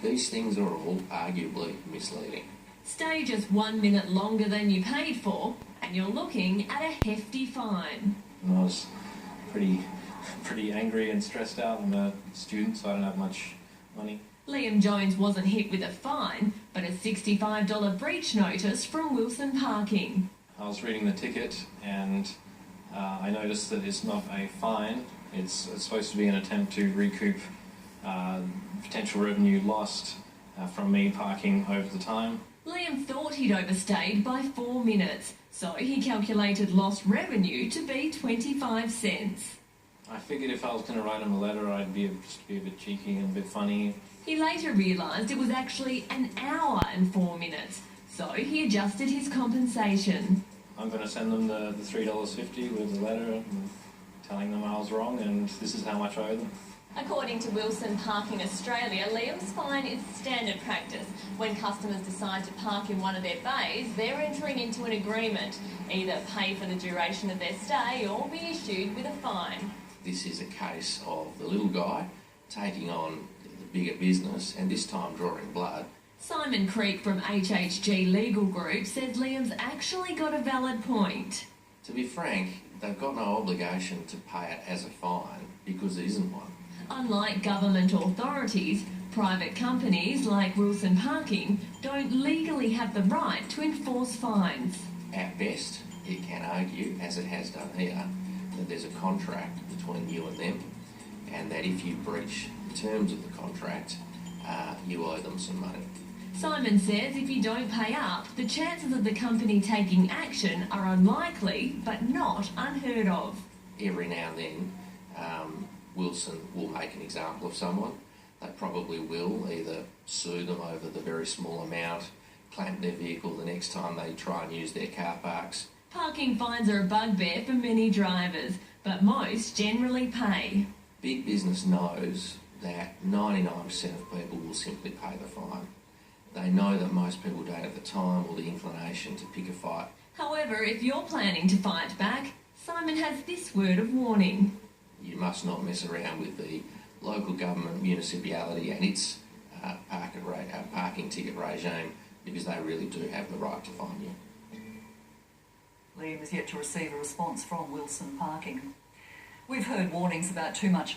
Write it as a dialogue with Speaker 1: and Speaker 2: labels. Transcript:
Speaker 1: These things are all arguably misleading.
Speaker 2: Stay just 1 minute longer than you paid for, and you're looking at a hefty fine.
Speaker 3: I was pretty angry and stressed out. I'm a student, so I don't have much money.
Speaker 2: Liam Jones wasn't hit with a fine, but a $65 breach notice from Wilson Parking.
Speaker 3: I was reading the ticket and I noticed that it's not a fine. It's supposed to be an attempt to recoup potential revenue lost from me parking over the time.
Speaker 2: Liam thought he'd overstayed by 4 minutes, so he calculated lost revenue to be 25 cents.
Speaker 3: I figured if I was going to write him a letter, I'd just be a bit cheeky and a bit funny.
Speaker 2: He later realised it was actually an hour and 4 minutes, so he adjusted his compensation.
Speaker 3: I'm going to send them the $3.50 with the letter and telling them I was wrong and this is how much I owe them.
Speaker 2: According to Wilson Parking Australia, Liam's fine is standard practice. When customers decide to park in one of their bays, they're entering into an agreement, either pay for the duration of their stay or be issued with a fine.
Speaker 1: This is a case of the little guy taking on the bigger business and this time drawing blood.
Speaker 2: Simon Creek from HHG Legal Group says Liam's actually got a valid point.
Speaker 1: To be frank, they've got no obligation to pay it as a fine because there isn't one.
Speaker 2: Unlike government authorities, private companies like Wilson Parking don't legally have the right to enforce fines.
Speaker 1: At best, it can argue, as it has done here, that there's a contract between you and them and that if you breach the terms of the contract, you owe them some money.
Speaker 2: Simon says if you don't pay up, the chances of the company taking action are unlikely but not unheard of.
Speaker 1: Every now and then, Wilson will make an example of someone. They probably will either sue them over the very small amount, clamp their vehicle the next time they try and use their car parks.
Speaker 2: Parking fines are a bugbear for many drivers, but most generally pay.
Speaker 1: Big business knows that 99% of people will simply pay the fine. They know that most people don't have the time or the inclination to pick a fight.
Speaker 2: However, if you're planning to fight back, Simon has this word of warning.
Speaker 1: You must not mess around with the local government, municipality and its parking ticket regime because they really do have the right to fine you.
Speaker 4: Liam is yet to receive a response from Wilson Parking. We've heard warnings about too much